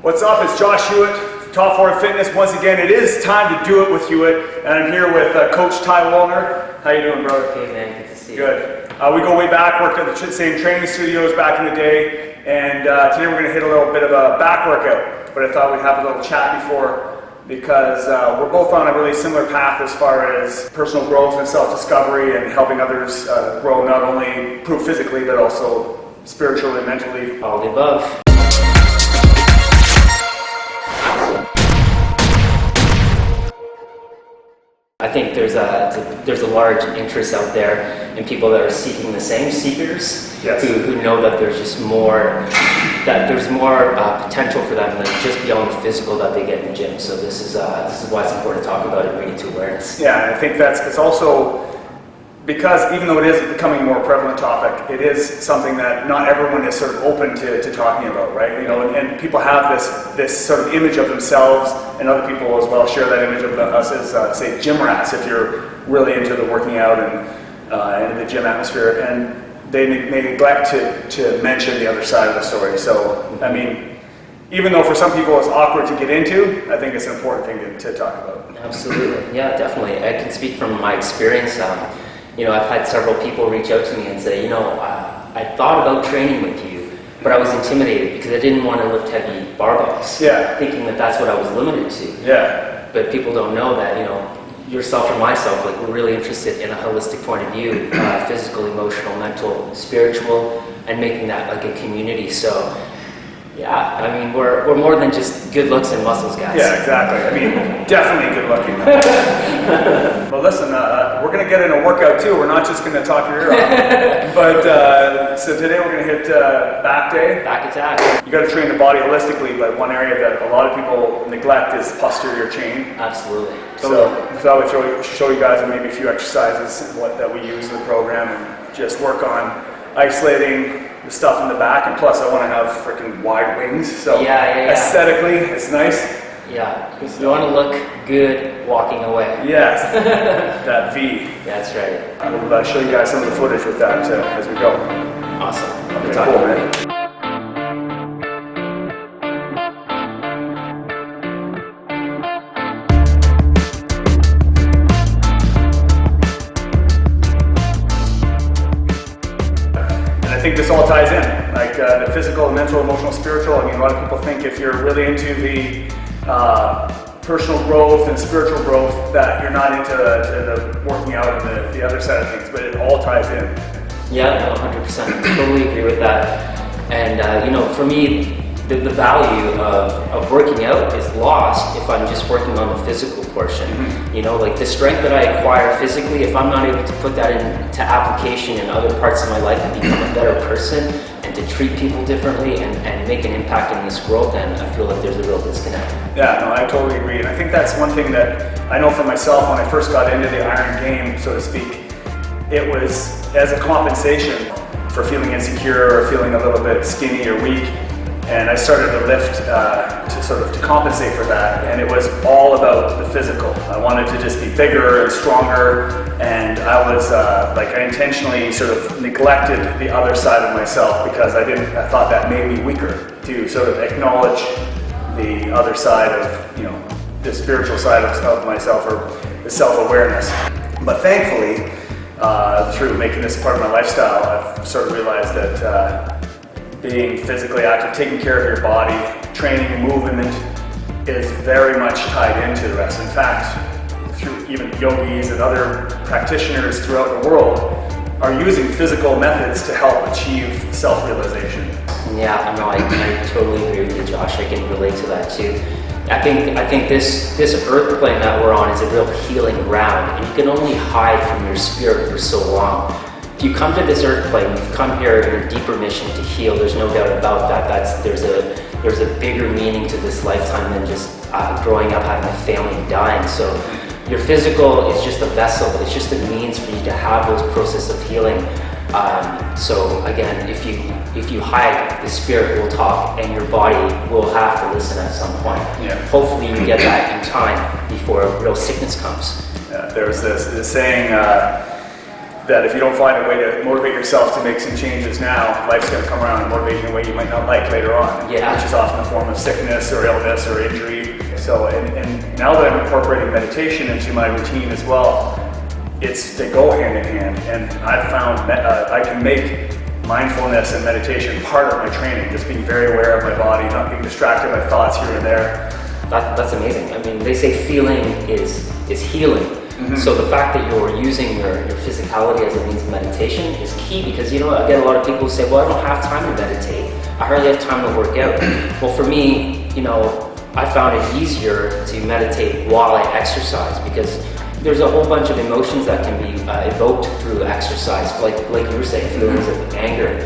What's up? It's Josh Hewitt, Top 4 Fitness. Once again, it is time to do it with Hewitt, and I'm here with Coach Ty Woolner. How you doing, brother? Hey, man. Good to see you. Good. We go way back. Worked at the same training studios back in the day, and today we're going to hit a little bit of a back workout. But I thought we'd have a little chat before, because we're both on a really similar path as far as personal growth and self-discovery and helping others grow, not only improve physically but also spiritually and mentally. All the above. I think there's a large interest out there in people that are seeking the same seekers, yes, who know that there's just more, potential for them than just beyond the physical that they get in the gym. So this is why it's important to talk about it and bring it to awareness. Yeah, I think it's also because even though it is becoming a more prevalent topic, it is something that not everyone is sort of open to talking about, right? You know, and people have this sort of image of themselves, and other people as well share that image of us as, say, gym rats, if you're really into the working out and in the gym atmosphere, and they neglect to mention the other side of the story. So, I mean, even though for some people it's awkward to get into, I think it's an important thing to talk about. Absolutely, yeah, definitely. I can speak from my experience. I've had several people reach out to me and say, I thought about training with you, but I was intimidated because I didn't want to lift heavy barbells. Yeah. Thinking that that's what I was limited to. Yeah. But people don't know that, yourself or myself, like, we're really interested in a holistic point of view, physical, emotional, mental, spiritual, and making that like a community. So, yeah, I mean, we're more than just good looks and muscles, guys. Yeah, exactly. I mean, definitely good looking. Well, listen, we're going to get in a workout too. We're not just going to talk your ear off. But so today we're going to hit back day. Back attack. You got to train the body holistically, but one area that a lot of people neglect is posterior chain. Absolutely. So I thought we'd show you guys maybe a few exercises that we use in the program and just work on isolating the stuff in the back, and plus I want to have freaking wide wings, so yeah. Aesthetically it's nice. Yeah, you want to look good walking away. Yes, that V. That's right. I'll show you guys some of the footage with that as we go. Awesome. Okay, cool, man. I think this all ties in, like the physical, mental, emotional, spiritual. I mean, a lot of people think if you're really into the personal growth and spiritual growth that you're not into the working out and the other side of things, but it all ties in. Yeah, 100%. Totally agree with that. And for me, the value of working out is lost if I'm just working on the physical portion. Mm-hmm. Like the strength that I acquire physically, if I'm not able to put that into application in other parts of my life and become a better person and to treat people differently and make an impact in this world, then I feel like there's a real disconnect. Yeah, no, I totally agree. And I think that's one thing that I know for myself when I first got into the iron game, so to speak, it was as a compensation for feeling insecure or feeling a little bit skinny or weak. And I started to lift to compensate for that, and it was all about the physical. I wanted to just be bigger and stronger, and I was I intentionally sort of neglected the other side of myself because I thought that made me weaker, to sort of acknowledge the other side of the spiritual side of myself, or the self-awareness. But thankfully, through making this part of my lifestyle, I've sort of realized that being physically active, taking care of your body, training, movement is very much tied into the rest. In fact, through even yogis and other practitioners throughout the world are using physical methods to help achieve self-realization. Yeah, no, I totally agree with you, Josh. I can relate to that too. I think this earth plane that we're on is a real healing ground, and you can only hide from your spirit for so long. If you come to this earth plane, you've come here in a deeper mission to heal. There's no doubt about that. There's a bigger meaning to this lifetime than just growing up, having a family, and dying. So your physical is just a vessel. It's just a means for you to have those processes of healing. So again, if you hide, the spirit will talk, and your body will have to listen at some point. Yeah. Hopefully, you get that in time before real sickness comes. There's this saying. that if you don't find a way to motivate yourself to make some changes now, life's going to come around and motivate you in a way you might not like later on, which is often a form of sickness or illness or injury. So, and now that I'm incorporating meditation into my routine as well, they go hand in hand, and I've found I can make mindfulness and meditation part of my training, just being very aware of my body, not being distracted by thoughts here and there. That's amazing. I mean, they say feeling is healing. So the fact that you're using your physicality as a means of meditation is key, because I get a lot of people who say, well, I don't have time to meditate. I hardly have time to work out. Well, for me, I found it easier to meditate while I exercise, because there's a whole bunch of emotions that can be evoked through exercise, like you were saying, feelings of anger,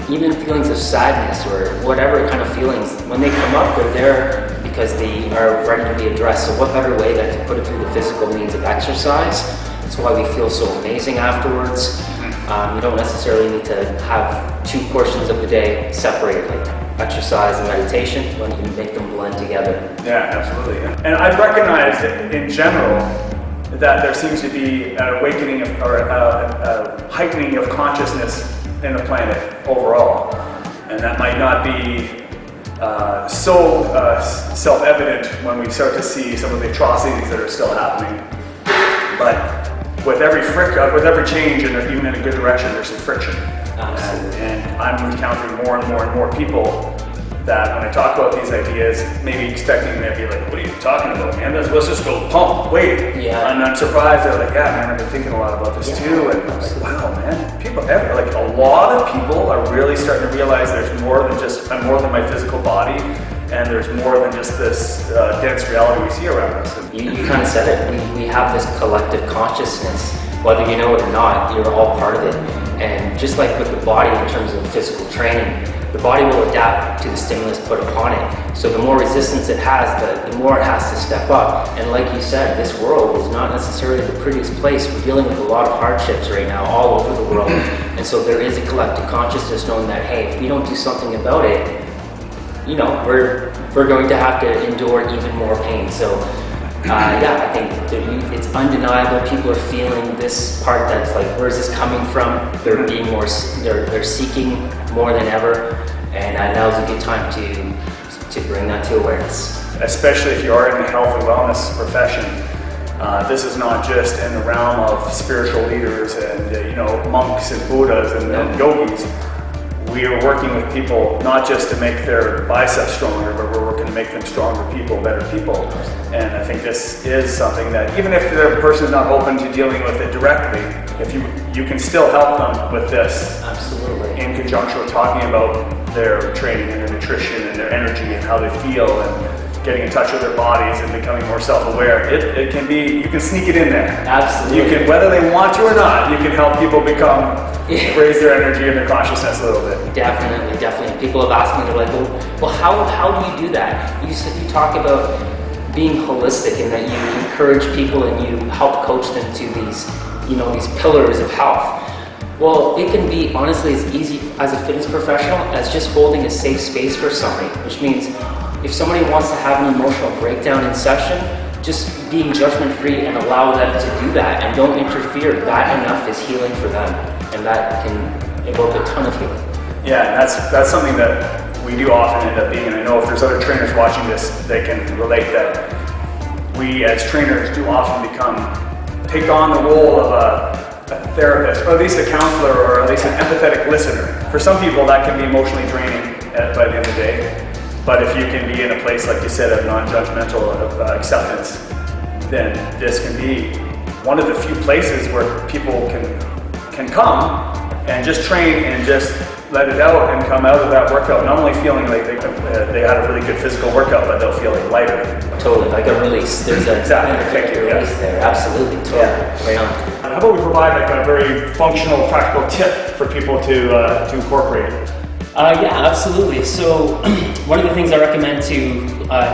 even feelings of sadness or whatever kind of feelings. When they come up, they're there because they are ready to be addressed. So what better way than to put it through the physical means of exercise? That's why we feel so amazing afterwards. You don't necessarily need to have two portions of the day separated, like exercise and meditation, when you can make them blend together. Yeah, absolutely. And I've recognized that in general that there seems to be an awakening or a heightening of consciousness in the planet overall. And that might not be so self-evident when we start to see some of the atrocities that are still happening. But with every change, and even in a good direction, there's some friction. And I'm encountering more and more and more people that when I talk about these ideas, maybe expecting them to be like, what are you talking about, man? Let's just go pump, wait. Yeah. And I'm surprised, they're like, yeah, man, I've been thinking a lot about this too. And I'm like, wow, man, a lot of people are really starting to realize there's more than my physical body, and there's more than just this dense reality we see around us. You kind of said it. We have this collective consciousness, whether you know it or not. You're all part of it. And just like with the body in terms of physical training, the body will adapt to the stimulus put upon it. So the more resistance it has, the more it has to step up. And like you said, this world is not necessarily the prettiest place. We're dealing with a lot of hardships right now all over the world. And so there is a collective consciousness knowing that, hey, if we don't do something about it, we're going to have to endure even more pain. So I think it's undeniable. People are feeling this part that's like, where's this coming from? They're being they're seeking more than ever, and now's a good time to bring that to awareness. Especially if you are in the health and wellness profession. This is not just in the realm of spiritual leaders and monks and Buddhas and yogis. We are working with people not just to make their biceps stronger, but we're working to make them stronger people, better people. And I think this is something that even if the person is not open to dealing with it directly, if you can still help them with this. Absolutely. In conjunction with talking about their training and their nutrition and their energy and how they feel and getting in touch with their bodies and becoming more self-aware. It can be, you can sneak it in there. Absolutely. You can, whether they want to or not, you can help people raise their energy and their consciousness a little bit. Definitely. People have asked me, they're like, well, how do you do that? You talk about being holistic and that you encourage people and you help coach them to these pillars of health. Well, it can be honestly as easy as a fitness professional as just holding a safe space for somebody, which means if somebody wants to have an emotional breakdown in session, just being judgment-free and allow them to do that and don't interfere. That enough is healing for them, and that can evoke a ton of healing. Yeah, and that's something that we do often end up being, and I know if there's other trainers watching this, they can relate that we as trainers do often take on the role of a therapist, or at least a counselor, or at least an empathetic listener. For some people, that can be emotionally draining by the end of the day. But if you can be in a place, like you said, of non-judgmental acceptance, then this can be one of the few places where people can come and just train and just let it out and come out of that workout not only feeling like they had a really good physical workout, but they'll feel like lighter. Totally, like a release. There's a release there. Absolutely, totally. Yeah. Right on. How about we provide like a very functional, practical tip for people to incorporate? Yeah, absolutely. So one of the things I recommend to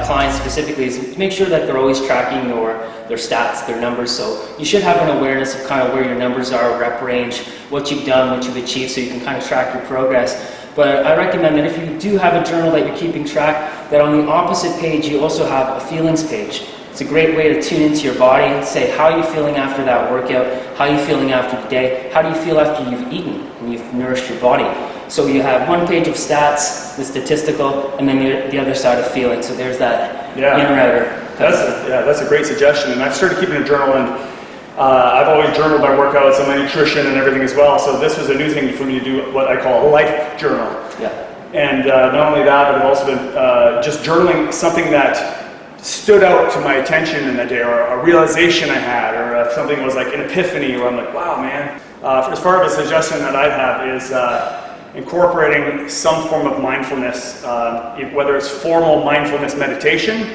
clients specifically is make sure that they're always tracking their stats, their numbers. So you should have an awareness of kind of where your numbers are, rep range, what you've done, what you've achieved, so you can kind of track your progress. But I recommend that if you do have a journal that you're keeping track, that on the opposite page you also have a feelings page. It's a great way to tune into your body and say, how are you feeling after that workout? How are you feeling after the day? How do you feel after you've eaten and you've nourished your body? So you have one page of stats, the statistical, and then the other side of feeling. So there's that in and outer. That's a great suggestion. And I've started keeping a journal, and I've always journaled my workouts and my nutrition and everything as well. So this was a new thing for me to do, what I call a life journal. Yeah. And not only that, but I've also been just journaling something that stood out to my attention in that day, or a realization I had, or something that was like an epiphany where I'm like, wow, man. As far as a suggestion that I have is incorporating some form of mindfulness, whether it's formal mindfulness meditation,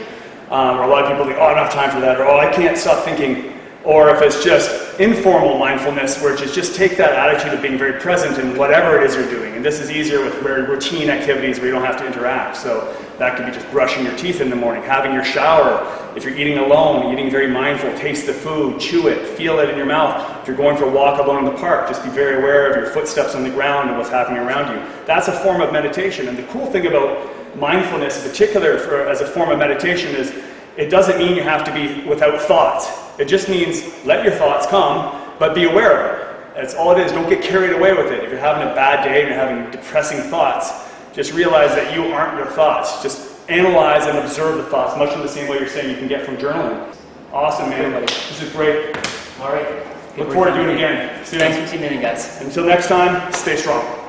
where a lot of people think, oh, I don't have time for that, or oh, I can't stop thinking, or if it's just informal mindfulness, where you just take that attitude of being very present in whatever it is you're doing. And this is easier with very routine activities where you don't have to interact. So that could be just brushing your teeth in the morning, having your shower. If you're eating alone, eating very mindful, taste the food, chew it, feel it in your mouth. If you're going for a walk alone in the park, just be very aware of your footsteps on the ground and what's happening around you. That's a form of meditation. And the cool thing about mindfulness in particular as a form of meditation is it doesn't mean you have to be without thoughts. It just means let your thoughts come, but be aware of it. That's all it is. Don't get carried away with it. If you're having a bad day and you're having depressing thoughts, just realize that you aren't your thoughts. Just analyze and observe the thoughts, much in the same way you're saying you can get from journaling. Awesome, man. This is great. All right. Look forward to doing it again soon. Thanks for tuning in, guys. Until next time, stay strong.